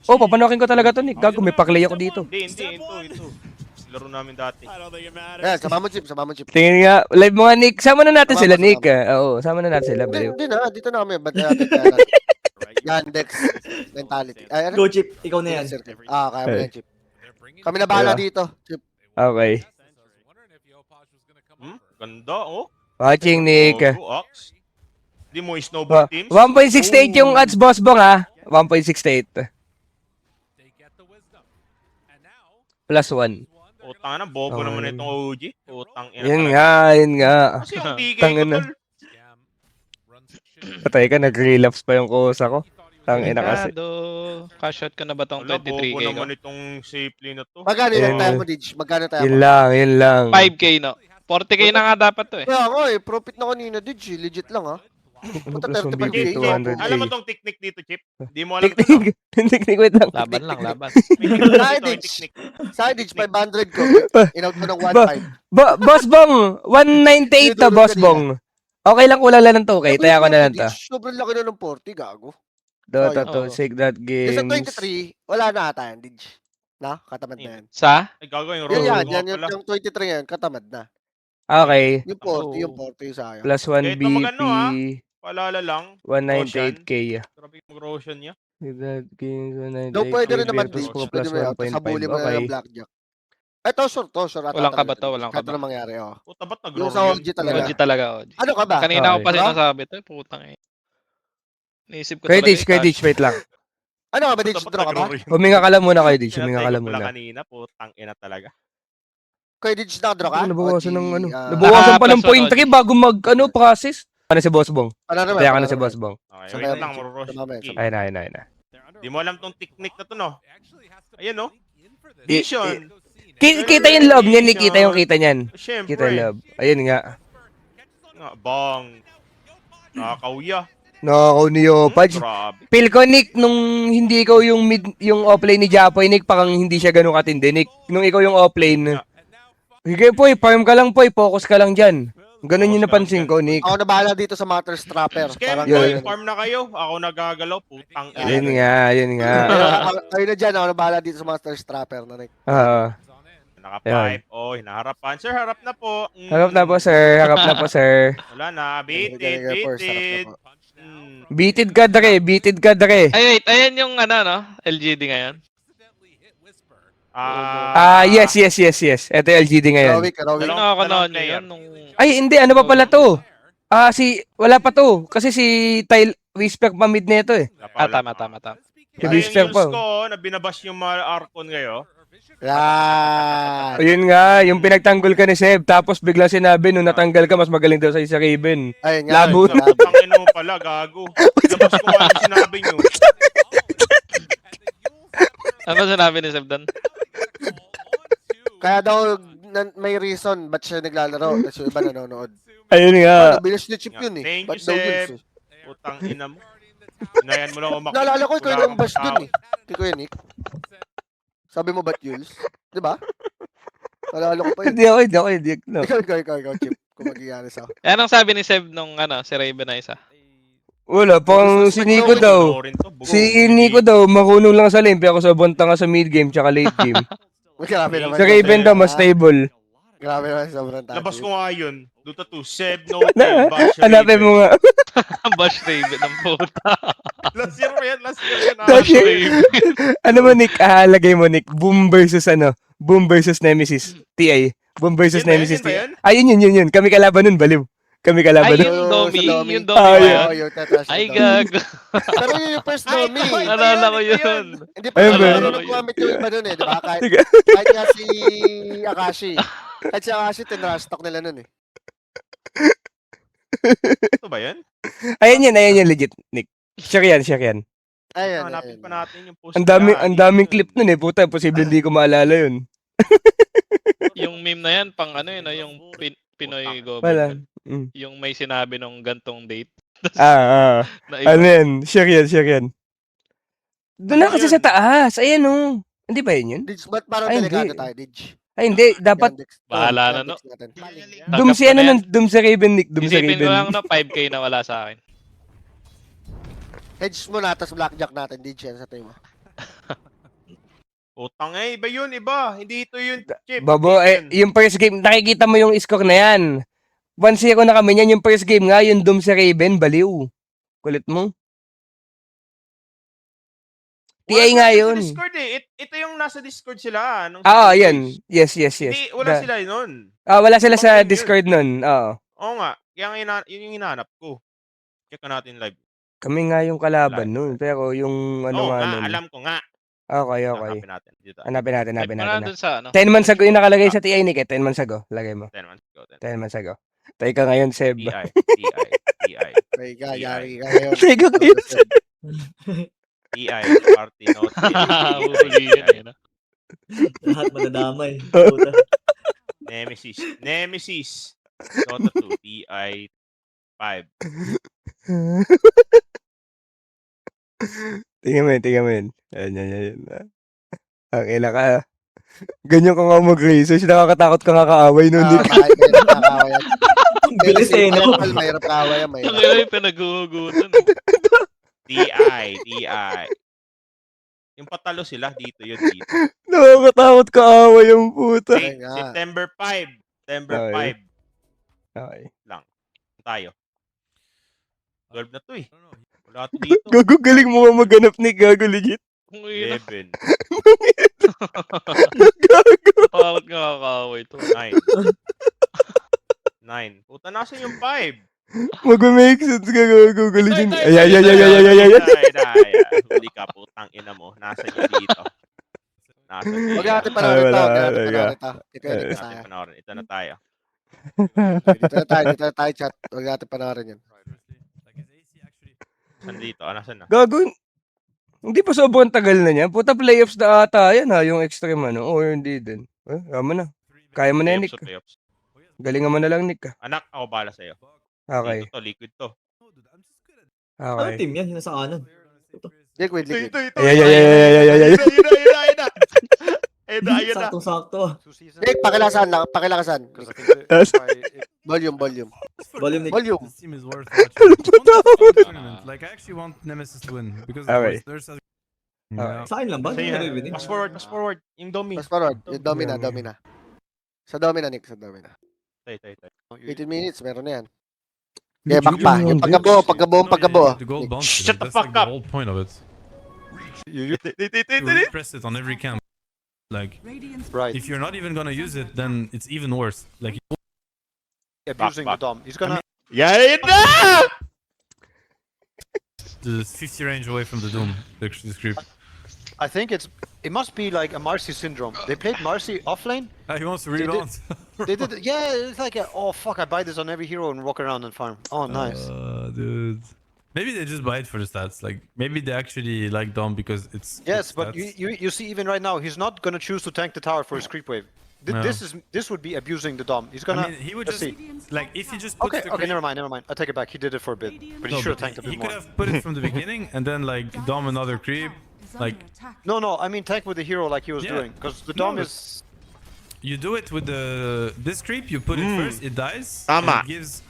Oh, papanokin ko talaga to, Nick. Gago, may paklay ako dito. Hindi, ito. Laro namin dati. Ayan, sama mo, Chip. Tingin nga, live mga Nick. Sama na natin Sama sila, mo, Nick. sama Oo, sama na natin sila, baliw. Hindi na, dito na kami. Ba't natin kaya natin? Yandex mentality. Ay, ano? Go, Chip. Ikaw na yan. Kaya mo yan, Chip. Kami na bahala dito, Chip. Okay. Ganda, oh. Watching, Nick. Oh, Ox. Hindi mo snowball teams. 1.68 yung ads, boss bong, ha? 1.68. Plus 1. Utang na, bobo naman itong OG. Utang ina. Yun talaga. nga. Kasi yung DK ko, Tangin na. tol. Patay ka, nag-relapse pa yung kusa ko. Tangina kasi. Cash out ka na ba tong Wala, bobo 23k ko? naman itong safely na to. Magkano Yan. yung tayo mo, Dij? Magkano tayo Yun mo? lang. 5k no? 40k na nga dapat to eh. Kaya ako profit na kanina, Dij. Legit lang, ha? Ano Puta, plus 1 35K. BB, Chip, 200k. alam mo tong technique dito, Chip? Di mo alam to. Technique, wait lang. Laban lang, laban. May technique dito, Ay, may Dij. technique. Sa akin, Dij, 500 ko. Inaut ko ng 1.5. Boss Bong, 198 to, Boss Bong. Okay lang, kulang lang ng 2K. Taya ko na lang to. Sobrang laki na ng 40, gago. Dota Oo. to, Shake That Sa Games. 23, wala na ata yan, Dij. Na? Katamad na yan. Sa? Ay, gagawin, Yan roll yan, ko yan, pala. yung 23 yan, katamad na. Okay. Yung 40, yung 40 yung sayang. Plus 1 Kahit na magano, BP, ha? Paalala lang. 198k. Grabe mag-Roshan niya. Shake That Games, 198k. Daw pwede rin naman, Virtus Dij. Pro Pwede plus mo yan. Sabuli 1.5. mo na Okay. ng blackjack. Ito, sure to. Sure, Walang kaba to, walang Kahit kaba. anong mangyari, oh. Puta, ba't Yung nag-roll sa yun? OG talaga. OG talaga, OG. Ano ka ba? Kanina ko pa Okay. sinasabi to, putang eh. Naisip ko Credits, talaga wait lang. Ano ka ba, Dij? Puta, ba't Draw ka ba? nag-roll yun? Huminga ka lang muna kayo, Dij. Huminga ka Tinatake lang ko pala muna. kanina, putang ina talaga. Kay Dij, nakadraw ka? Nabawasan OG, ng ano. ah, Nabawasan pa plus ng one, point OG. 3 bago process. Ano si Boss Bong? Ano naman? Taya ka ano na si naman? Boss Bong. Okay, Sa wait kaya- lang, sa maruroshan. mamaya, Ayun na. Di mo alam tong technique na to, no? Ayan, no? I- Vision. Kita yung love niyan, kita yung kita niyan. Kita yung Siyempre. love. Ayun nga. Nga, bang. Nakakauya. Nakakaw niyo, Pudge. Grabe. Feel ko, Nick, nung hindi ikaw yung yung offlane ni Japoy, Nick, parang hindi siya ganun katindi, Nick. Nung ikaw yung offlane, sige po, farm ka lang po, focus ka lang dyan. Ganun yung Focus ka lang napansin dyan. ko, Nick. Ako na bahala dito sa Matter Strapper. Scam yun. boy, farm na kayo. Ako nagagalaw, putang ina. Yun nga. Kayo na dyan, ako na bahala dito sa Master Strapper na Nick. Naka-pipe. Oh, hinaharapan. Sir, harap na po. Harap na po, sir. Harap na po, sir. Wala na. Beat it, Ganyan, beat first, harap na it. po. Beated ka, Dre. Ay wait, ayan yung ano no? LGD ngayon. Yes. Ito yung LGD ngayon. Heroic. Ano Dalawang ako noon player. yun nung Ay, hindi. Ano pa pala to? Wala pa to. Kasi si Tyle Whisper pa mid nito eh. tama. Si Whisper Yung pa. use ko, na binabash yung mga Arcon ngayon. Yan. Ayun nga, yung pinagtanggol ka ni Seb, tapos biglang sinabi, nung natanggal ka, mas magaling daw sa Raven. Ayun nga. Labo. Ang ino mo pala, gago. Binabas ko nga yung sinabi nyo. ano sinabi ni Seb doon? Kaya daw may reason ba't siya naglalaro tapos yung iba nanonood. Ayun nga. Ano, bilis ni Chip yun eh. Thank Ba't you, daw Seb. yun? Putang ina mo. Inayan mo lang umakit. Naalala ko, ikaw Wala yung kang bash dun tao. eh. Hindi ko yun, Nick. Sabi mo ba't Yules? Di ba? Naalala ko pa yun. Hindi. No. Ikaw, Chip. Kung mag-iyanis ako. Yan ang sabi ni Seb nung ano, si Raven na isa. Wala, pang si Nico daw. Rin to, bugo. Si Nico daw, marunong lang sa lane, pero sobrang tanga sa mid game, tsaka late game. Grabe naman. Sa Raven daw, mas stable. Grabe naman, sobrang tayo. Labas ko nga yun. Dota 2, Seb, no, bash. Hanapin mo nga. Bash Raven ng puta. Last year yan. Last year. Ano mo, Nick? Lagay mo, Nick. Boom versus Boom versus Nemesis. TI. Boom versus Yun ba yun? Nemesis. Yun ba yun? Yun. Kami kalaban nun, baliw. Kami kalaban Ay, nun. yung Domi. sa Domi. Yung Domi Ah, ba yun. yan? Yung tetrash. Ay, gago. Pero yun yung first Ay, Domi. ito, Nalala ko ito yun. Hindi pa Ayun naman ba? marunong gumamit yung iba nun eh. Di ba? Sige. Kahit nga si Akashi. Kahit si Akashi, tinrush talk nila nun eh. Ito ba yan? Ayan yan, legit, Nick. Share yan. Ayun. Hanapin pa natin yung post. Ang daming clip nun eh, puta. Posible hindi ko maalala yun. Yung meme na yan, pang ano yun, yung Pinoy Wala. government. Mm. Yung may sinabi nung gantong date. Na Ano yan? Share yan. Doon na kasi sa taas. Ayan o. Hindi ba yun? Dij, ba't parang Ay, delikado hindi. tayo, Dij? Ay, hindi. Dapat Bahala na, no? Doom si Tanggap ko na yan. Doom sa Raven, Nick. Doom sa Isipin ko lang Raven. no, 5k na wala sa akin. Hedge mo na, tapos blackjack natin, Dij, yan sa tayo mo. Utang iba yun, iba. Hindi ito yun, Chip. Babo, yung first game, nakikita mo yung score na yan. 1-0 na kami niyan, yung first game nga, yung Doom sa Raven, baliw. Kulit mo. TI nga yun. Sa Discord eh. Ito yung nasa Discord sila. Nung Yan. Yes. Hindi, wala sila nun. Wala sila sa Ibang game yun. Discord nun. Oo. Oo nga. Kaya yun yung hinahanap ko. Check natin live. Kami nga yung kalaban Live. nun. Pero yung Oo nga nga, nun. alam ko nga. Okay. Hanapin natin. Dito. Hanapin natin. Wala dun sa ano. 10 months ago yung nakalagay sa TI, Nick. 10 months ago. Lagay mo. 10 months ago. 10 months ago. Tayo ka ngayon, Seb. TI. May yari ka ngayon. Tayo ka ngayon, Seb. TI. Party note. Huli yan. Lahat madadamay. Puta. Nemesis. Dota 2. TI 5. Tingnan mo yun. Yan. Okay na ka. Ganyan ka nga mag-research. Nakakatakot ka nga kaaway nun. Nick. Ang bilis eh, no? Mahirap kaaway yan. Ang ina yung pinag-uugutan. TI. Yung patalo sila dito. Nakakatakot kaaway yung puta. Ay, nga. September 5. September Okay. 5 Okay. tayo. 12 na to eh. Wala to dito. Gago, galing mo nga maghanap, Nick. Gago, legit. Ang ina. 11. Gago. Bakit nga kakaway to? 9. Puta, nasan yung 5? Mag-make sense ka, gago. Galing. Ay. Ay. Huli ka, putang ina mo. Nasan yung dito? Nasan yung Huwag natin panoorin to. Ito na tayo. Dito na tayo, chat. Huwag natin panoorin yan. Saan dito? Nasaan na? Gago. Hindi pa sobrang tagal na niya. Puta, playoffs na ata yan ha, yung extreme ano. O hindi din. Kama na. Kaya mo na yan, Nick. Playoffs. Galingan mo na lang, Nick. Anak, ako bala sa'yo. Okay. Liquid to. Ano Okay. team yan? Yung nasa kanan. Liquid. Ay. Ayun na. Saktong-sakto. Nick, pakilakasan. Volume. Volume. Volume. This team is worth watching. Like I actually want Nemesis to win because Okay. there's a Sa akin lang ba? Hindi Sa'yo. naririnig. Pass forward. Yung Domi. Fast forward. Yung Domina. Sa Domina, Nick. Sa Domina. Tay. 18 minutes, meron na yan. Yeah, back pa. Yung pagkabo. The gold bounce. Shut the That's fuck like the up. whole point of it. You press it on every camp. Like, if you're not even gonna use it, then it's even worse. Like, Abusing the dom. He's gonna. Yan na! the 50 range away from the Doom. This creep. I think it must be like a Marcy syndrome. They played Marcy offlane. He wants to They did- rebound. They did. Yeah, it's like oh fuck, I buy this on every hero and walk around and farm. Oh nice. Dude. Maybe they just buy it for the stats. Like, maybe they actually like Dom because it's. Yes, it's but stats. you see even right now he's not gonna choose to tank the tower for his creep wave. No. This would be abusing the dom. He's gonna. I mean, he would let's just see. like if he just puts Okay, the okay, creep- never mind. I take it back. He did it for a bit, but he No, should have but tanked a he bit could more. have put it from the beginning and then like Dom another creep. Like No, I mean tank with the hero like he was Yeah. doing, because the No, dom but- is. you do it with this creep, you put it first, it dies, Tama. and it gives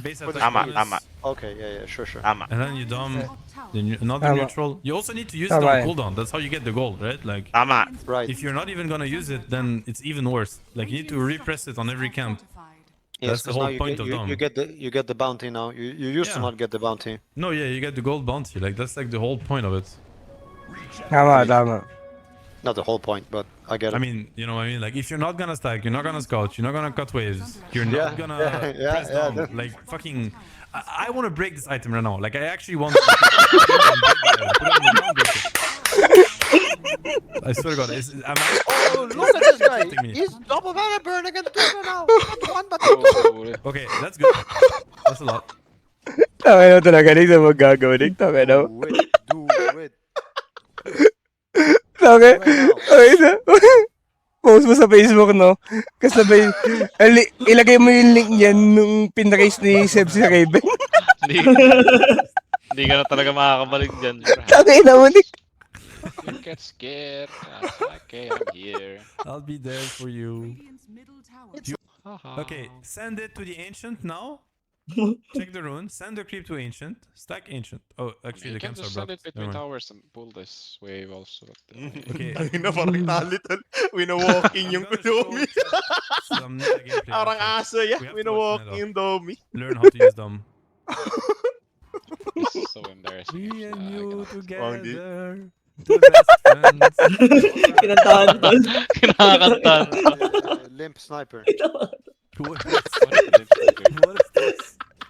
base For the attack Tama, bonus, tama. Okay, yeah, sure. Tama. and then you Dom, then another Tama. neutral. You also need to use Tama Dom yan. cooldown. That's how you get the gold, right? Like Tama. Right. if you're not even gonna use it, then it's even worse. Like you need to repress it on every camp. Yes, That's the 'cause whole now you point get, of you, dom. you get the bounty now. You used to Yeah. not get the bounty. No, yeah, you get the gold bounty. Like that's like the whole point of it. Tama. Not the whole point, but I get it. I mean, you know what I mean? Like if you're not gonna stack, you're not gonna scout, you're not gonna cut waves, you're not Yeah, gonna yeah, press yeah, down. that- Like fucking I want to break this item right now. Like I actually want to put it on the ground, break it. I swear to God, I'm Oh, look at this guy! Protecting me. He's double mana burn against the now. Not one, but Oh, Okay, that's good. That's a lot. Tangin na talaga, Nick, na magagawin, Nick. Tangin na. do it. Tangin. Okay na. Post mo sa Facebook, no? Kasabay, ilagay mo yung link niyan nung pinrace ni Seb si Raven. Hindi ka na talaga makakabalik dyan. bro. Tangin na mo, Nick. Don't get scared. Okay, I'm here. I'll be there for you. Haha. Okay, send it to the ancient now. Check the rune. Send the creep to ancient. Stack ancient. Oh, actually, You the can camps are just send blocked. it between Never mind. towers and pull this wave also. Okay. Ang ina, parang talitan. Wino-walking yung I'm gonna show Domi. some meta gameplay Parang also. aso, yeah. We have to watch Wino-walking Melo. yung Domi. Learn how to use them. This is so embarrassing. Me and I you cannot. together. The best friends. Kinantahan tol. Kinakanta. Limp sniper. What What is this? what is this?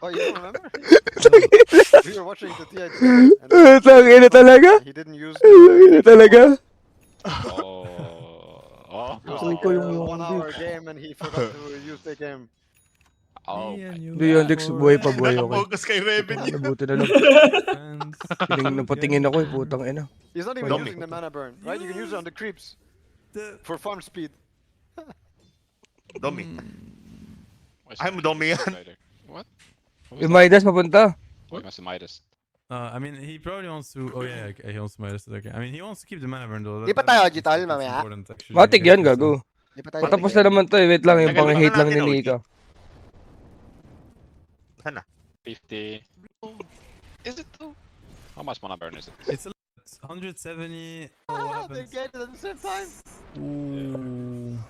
Oh, you don't remember? We were watching the TI together, and Tangina talaga. he didn't use Tangina talaga. Oh. Oh. It was Ay, like ko a yung 1 hour game and he forgot to use the game. Oh. Me and you Hindi yan, Dex. Buhay pa, buhay okay. Nakafocus kay Revenue. Nabuti na lang. friends. Napatingin ako eh, putang ina. He's not even Dummy. using the mana burn, right? You can use it on the creeps The- for farm speed. Domi. Where's Ay, the madami yan. spider? What? Yung Midas papunta. Oh, he must have Midas. I mean, he probably wants to. Oh yeah, okay, he wants to minus it. Okay. I mean, he wants to keep the mana burn though. Di pa tayo, Jital, that's mamaya. important, actually. Matik yan, gago. Di pa tayo. Patapos na naman to eh. Wait lang, yung Tagal pang-hate pa lang natin, ni Nika. 50. Is it though? How much mana burn is it? It's a lot. 170. Oh, what They happens? get it at the same time. Ooh.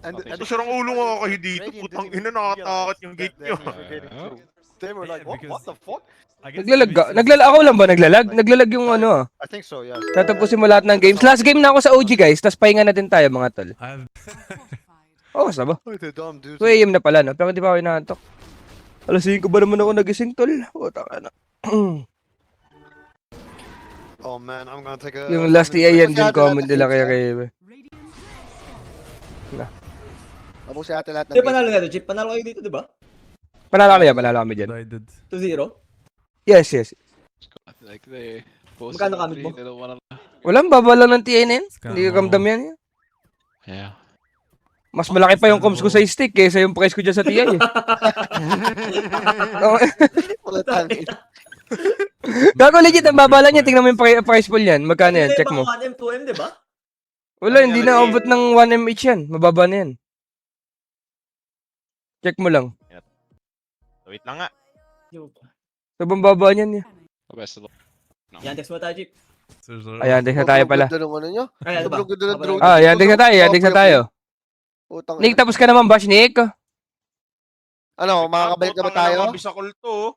And Nothing. Ito sirang ulo nga kayo dito. Radiant Putang didn't ina, nakatakot yung realize gate that nyo. they were getting Yeah. through. They were like, Yeah, what because- the fuck? I guess Naglalag ka. it makes sense. Ako lang ba naglalag? Naglalag yung ano ah. I think so, yes. Tatapusin mo lahat ng games. Last game na ako sa OG guys, tapos pahinga na din tayo mga tol. I've Oh, basta ba? Oh, the dumb dude. 2 AM na pala no, pero hindi pa ako inaantok. Alas 5 ba naman ako nagising tol? O, taka na. Oh man, I'm gonna take a. Yung last EA yan din Masyado comment natin nila kaya six, kay... Tapos natin lahat ng Di, panalo na to, Chip. Panalo kayo dito, di ba? Panalo kami dyan. died. 2-0. Yes, yes. Like they post Magkano kamit mo? they don't wanna. Walang baba lang ng TN yan. It's kinda Hindi ka kamdam yan. Yeah. Mas malaki pa yung comms ko sa stick kaysa yung price ko dyan sa TI eh. Oo. Wala tayo. Gago legit, ang baba lang niya. Tingnan mo yung price pool yan. Magkano yan? Check mo. 1M, 2M, di ba? Wala, hindi na abot ng 1M each yan. Mababa na yan. Check mo lang. Wait lang nga. Sobrang baba niyan eh. The best of Yan, text mo tayo, Chip. Ayan, text na tayo pala. Sobrang ganda ng ano nyo. Ay, ano ba? Sobrang ganda ng drone. Ah, yan, text na tayo. Yan, text na tayo. Putang Nick, ina. tapos ka naman, Bash, Nick. Ano, makakabalik na ba tayo? Mabisa kulto.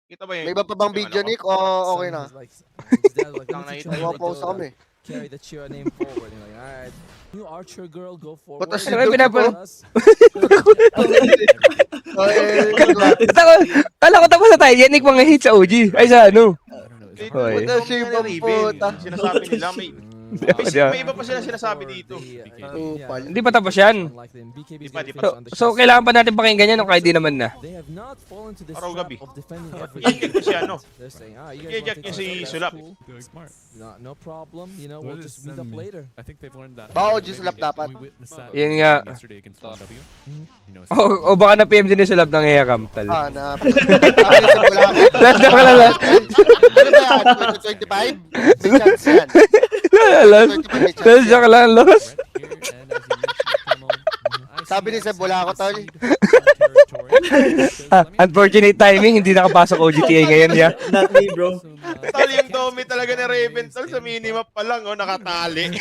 Kita ba yun? May iba pa bang video, Nick? O okay na? Nagpa-pause kami. Carry the cheer name forward. You're like, alright, new Archer girl, go forward. Ba't Ano ba pinapa- Kala ko tapos na tayo. Yan, Nick, mga hit sa OG. Ay, sa ano. Hoy. Wala siya yung puta. Sinasabi nila may... Diba? May iba pa sila sinasabi dito. Upal. Hindi pa tapos yan. Di pa. So, kailangan pa natin pakinggan yan o kahit di naman na. They have not fallen to this Araw trap gabi. of defending every I-eject niya si ano. They're saying, you guys I-eject want niya to si take this? Sulap. Cool. Smart. No problem. You know, What we'll is just meet up send me? later. I think they've learned that. Baka OG slap dapat. Yun nga. Yesterday against W. You know, O baka na PM din yung sulab ng Heram, tal. Ah, na. Ay, sa Bulacan. Last joke lang lang. Ano ba yan? 2025? May chance yan. Last 2025 may chance last yan. joke lang, Los. right here, and as you mentioned, Camo, I Sabi see ni Seb, that wala ako, tol. seed territory. Unfortunate timing, hindi nakapasok OGTA ngayon, ya. Not me, bro. Tol, yung Domi talaga ni Raven, tol, sa minimap pa lang, oh, nakatali.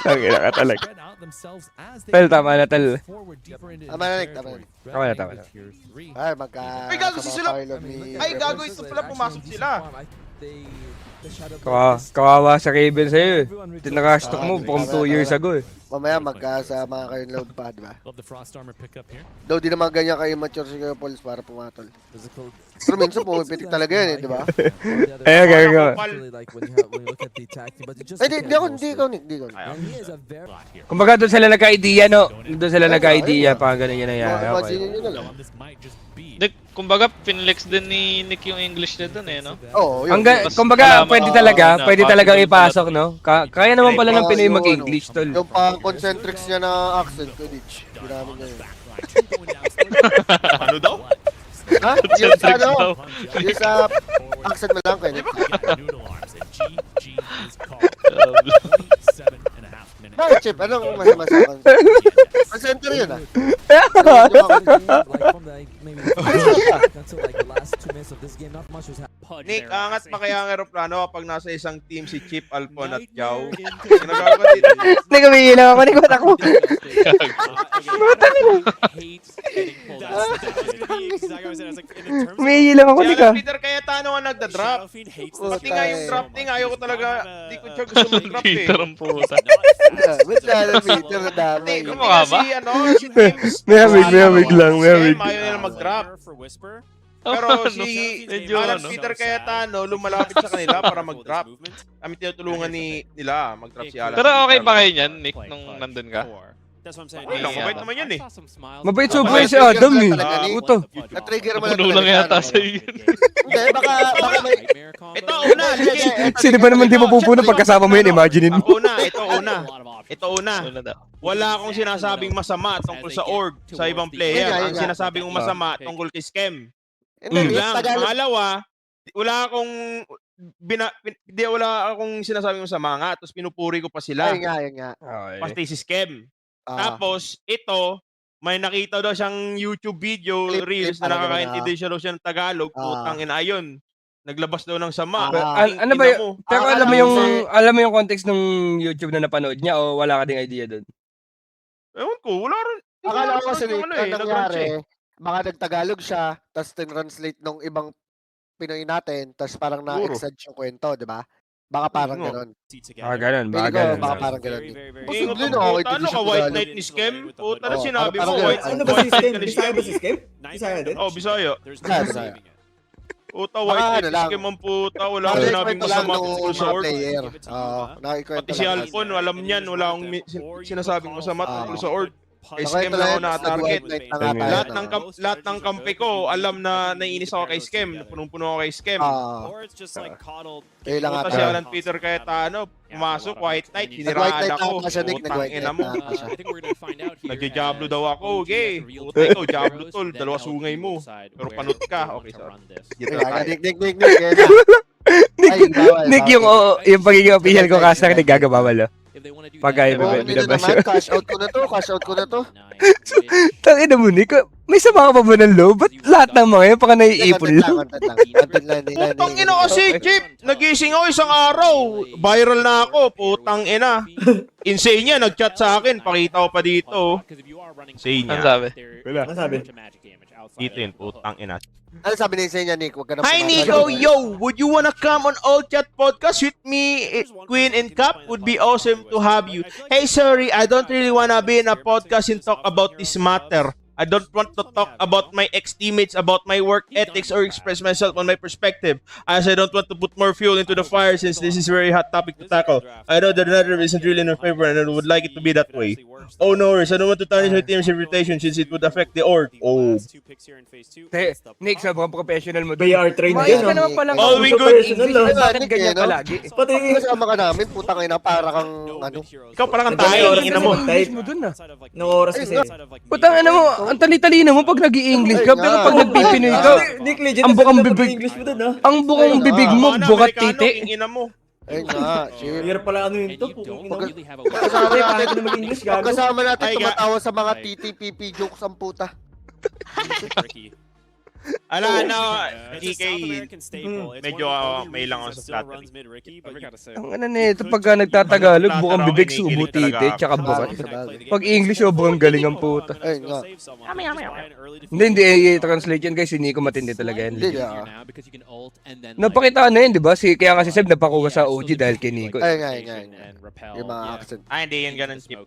Ang ina ka talaga. Spread out themselves as they Tal, tama na, tal. forward deeper into Tama na, Nick, tama na. territory. Tama na, tama na. With tier 3. Ay, magka... Ay, gago si Sulap. Pilot ni... Ay, gago ito pala, pumasok sila. Kawawa sa Raven sa'yo eh. Tinaka-stock mo from 2 years ago eh. Mamaya magkasama kayong load pa, di ba? Love the Frost Armor pickup here. Daw di naman ganyan kayo mature si Kuya Pauls para pumatol. Pero minsan pumipitik talaga yan eh, di ba? Ayun, gago. Ay, di ako, hindi ikaw, Nick, di ikaw. Nick. Lot here. Kumbaga doon sila nagka-idea, no? Doon sila nagka-idea, pa ganun yun na yan. Imagine nyo na lang. This might just be Nick, kumbaga, pinlex din ni Nick yung English niya dun eh, no? Oo, yun. Kumbaga, Malaman pwede ko talaga, na pwede possible talagang pala. ipasok, no? Kaya naman pala ng Pinoy Yung mag-English, tol. Yung pang concentrics niya na accent ko, Ditch. Ginamit niya yun. Ano daw? Ha? Yung sa ano? daw. Yung sa accent mo lang kayo, Nick. noodle arms and GG is called. 7.5 minutes. Bakit, Chip? Anong masama sa akin? Ang center yun, ah. Like from the maybe Ano this game, not much was happening. Nick, angat pa kaya ang aeroplano kapag nasa isang team si Chip, Alpon at Jao? Nightmare Ginagawa ko dito. Hindi kami lang ako, Nick, ba't ako? Humihingi lang ako, Nick, ah. Peter Cayetano ang nagda-drop. Pati nga yung Puta, drop thing, ayaw ko talaga. Di ko siya gusto mag-drop eh. Peter ang puta. Ba't na Peter na damay? Hindi, Kumukha ba? si ano, si James. May hawig Si lang. Ayaw nila mag-drop. Oh, Pero ano? si Medyo Alan ano? Peter Cayetano lumalapit sa kanila para mag-drop. Kami tinutulungan nila mag-drop si Alan. Pero okay Peter. ba kayo niyan, Nick, nung nandun ka? Okay lang, mabait naman yan eh. Mabait super si Adam, eh. Puto. Na-trigger mo Puno lang yata sa iyo. Hindi, baka may... Ito una, sige. Sino ba naman di mapupuno pagkasama mo yun, imaginein mo. Ito una. Wala akong sinasabing masama tungkol sa org, sa ibang player. Ang sinasabing masama tungkol kay Scam. Hindi, Yun lang. Tagalog. Pangalawa, wala akong sinasabing masama nga, tapos pinupuri ko pa sila. Ayun nga. Pati si Scam. Ah, Tapos, ito, may nakita daw siyang YouTube video, Clip, reels clip, na parang nakakaintindi siya daw siya ng Tagalog. Putang ina, ayun. Naglabas daw ng sama. Ano ba yun? Pero alam mo yung context ng YouTube na napanood niya o wala ka ding idea doon? Ewan ko, wala rin. akala ko kasi Yung ang nag-run nangyari, siya eh. baka nagtagalog siya, tapos tinranslate nung ibang Pinoy natin, tapos parang Siguro. na-exage yung kwento, di ba? Baka parang Oo. gano'n. Ganun, Feeling ko, ganun. baka parang gano'n. Ingot Posible ang na, puta, hindi ano siya ka, white Tagalog. knight ni Scam? Puta na Oo, sinabi parang mo, ganun. white Ano ba si white Scam? knight ka ni Bisaya Scam. ba si Scam? Bisaya din? Oh, Bisaya. Bisaya. Puta, Baka white knight ano ni lang. Scam ang puta. Wala Parang akong sinabing kwento lang masama nung tungkol sa mga org. player. Oo, nakikwento Pati si lang. Alpon, alam niyan, wala akong sinasabing masama tungkol sa org. Kay Nakwento Scam lang lang ako yun, na-target. nag-white knight na nga tayo, Lahat no? ng lahat ng kampi ko, alam na naiinis ako kay Scam. Punong-puno ako kay Scam. Yun lang Puta ata. si Alan Peter Cayetano, pumasok, white knight, Nag-white hiniraan knight ako. ata siya, Nick. Putang Nag-white ina knight mo. ata siya. Nagja-jablo daw ako, gay. Puta ikaw, jablo tol, dalawa sungay mo. Pero panot ka. Okay, sorry. Dito Ay, na tayo. Nick. Kaya na. Ay, bawal, Nick, bawal. yung pagiging official ko kasi akin gagabawal, oh. Pag ay, Oo, bebe, dito naman, cash out ko na to. Tangina mo, Nick. May sama ka pa ba ng loob? Ba't lahat ng mga yun, baka naiipon lang? Content lang. Putang ina kasi, Chip! Nagising ako isang araw. Viral na ako. Putang ina. Insane yan. Nag-chat sa akin. Pakita ko pa dito. Insane Ano yan. sabi? Ano sabi? Dito yun. Putang ina. Ano sabi ni Senya, Nick? Huwag ka na Hi pumasok. Nico, yo! Would you wanna come on All Chat Podcast with me, Queen and Cap? Would be awesome to have you. Hey, sorry, I don't really wanna be in a podcast and talk about this matter. I don't want to talk about my ex-teammates, about my work ethics, or express myself on my perspective, as I don't want to put more fuel into the fire since this is a very hot topic to tackle. I know that another isn't really in our favor and I would like it to be that way. Oh no worries, I don't want to tarnish my team's reputation since it would affect the org. Oh. Nick, sobrang professional mo. BR train Mayos din, ka no? naman palang All we good Professional, no? Bakit Nick, ganyan no? palagi? Pati, Kasama ka namin, putang ina, para kang ano. Ikaw parang ang Nagdami tayo, oras ina mo. kasi English mo dun, ah. nung oras kasi. Putang ano mo, ang tali-talino mo pag nag-i-English ka, Ay, pero nga. pag nagpipinoy ka, Nick, legit Ang na bukang sarap ng bibig. English mo dun, ha? ang bukang bibig mo, Mga bukat Amerikano, titi. king ina mo. Ayun nga, chill. Hirap pala ano yun to. Pagkasama Kasi natin, kahit na mag-English, gago. pagkasama natin, Ay, tumatawa sa mga TTPP jokes ang puta. Ala, no, GK, medyo may lang ako sa flattery. Ang ano na ito, pagka nagtatagalog, bukang bibig, subo titi, tsaka bukat. Pag English, sobrang galing ang puta. Ayun nga. Hindi, i-translate yan guys, hindi ko matindi talaga yan. Hindi nga. Napakita na yun, di ba? Kaya nga si Seb napakuha sa OG dahil kay Nico. Ayun nga. Yung mga accent. Ah, hindi yan ganun, Chip.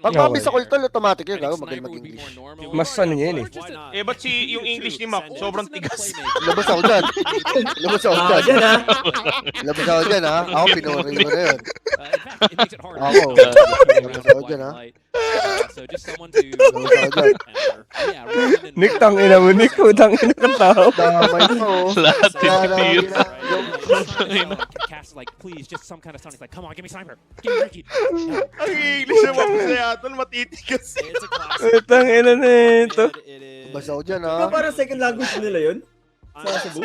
Pag Okay. mabisa ko ito, automatic yun. Gago, magaling mag-English. Mas ano niya yun Eh, ba't yung English ni Mac, sobrang tigas. Labas ako dyan. Labas ako Ah, dyan. dyan, ha? Labas ako dyan, ha? Ako, pinuri ko na yun. Ako. Labas ako dyan, ha? Labas ako dyan. Nick, tangina mo, Nick. Tangina ka tao. Damay ko. Lahat Damay tinitira. na. Like, please, just some kind of sound. He's like, come on, give me sniper. Give me Ricky. Ang English na mapasayatan, matitigas. Tangina na ito. Labas ako dyan, ha? Ikaw parang second language nila yun? Sa Cebu?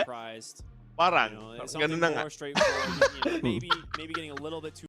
Parang, ganun na nga. Maybe getting a little bit too